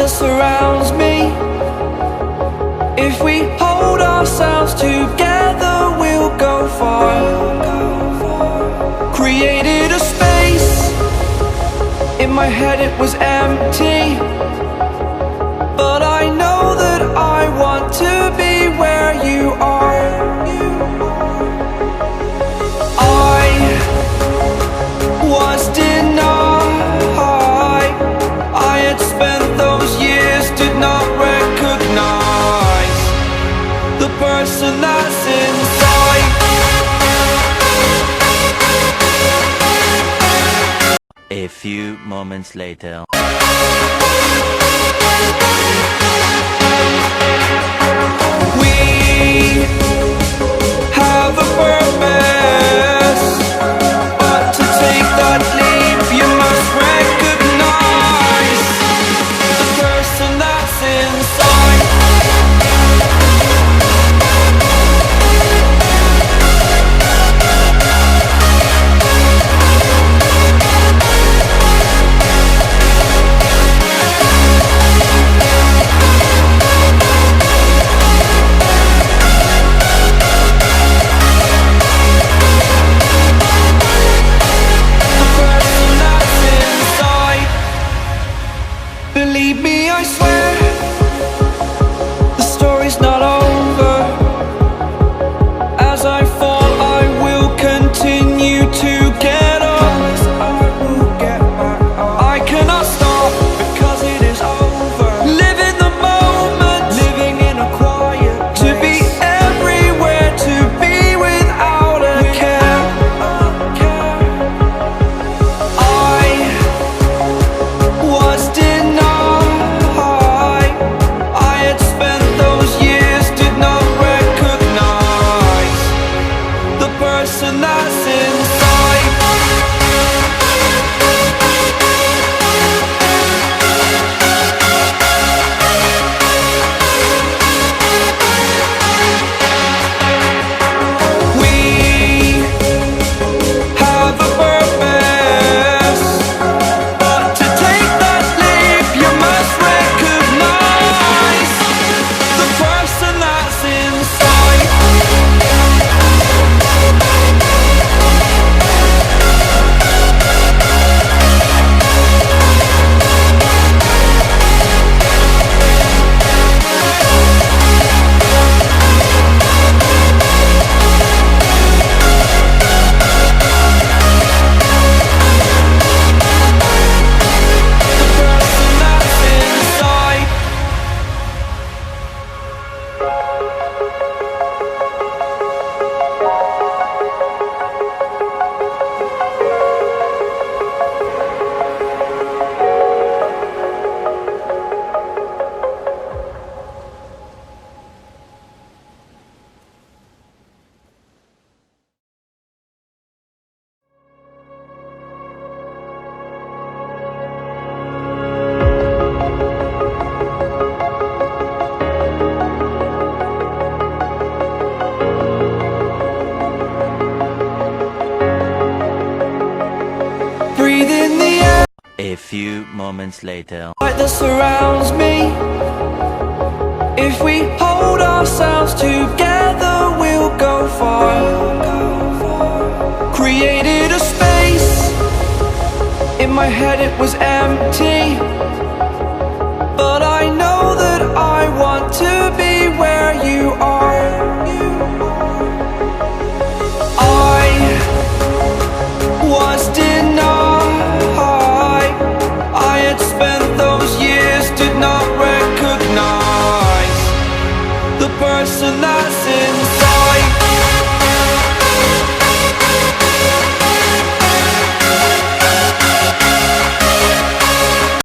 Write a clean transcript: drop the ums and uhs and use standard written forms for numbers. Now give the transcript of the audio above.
that surrounds me. If we hold ourselves together, we'll go far. Created a space. In my head it was empty, but I know that I want to be where you are. I was denied. I had spent those years, did not recognize the person that's inside. A few moments later. We have a purpose, but to take that leap you must recognize the person that's inside. Believe me, I swear, the story's not over. As I fall, I will continue to get up. I cannot stop because it is over. Live in the moment, living in a quiet place. To be everywhere, to be without a care. I was denied. I had spent those years, did not recognize the person that's inside. We have a purpose, but to take that leap you must recognize the person that's inside. The person that's inside. Breathe in the air A few moments later. that surrounds me. If we hold ourselves together, we'll go far. Created a space. In my head it was empty,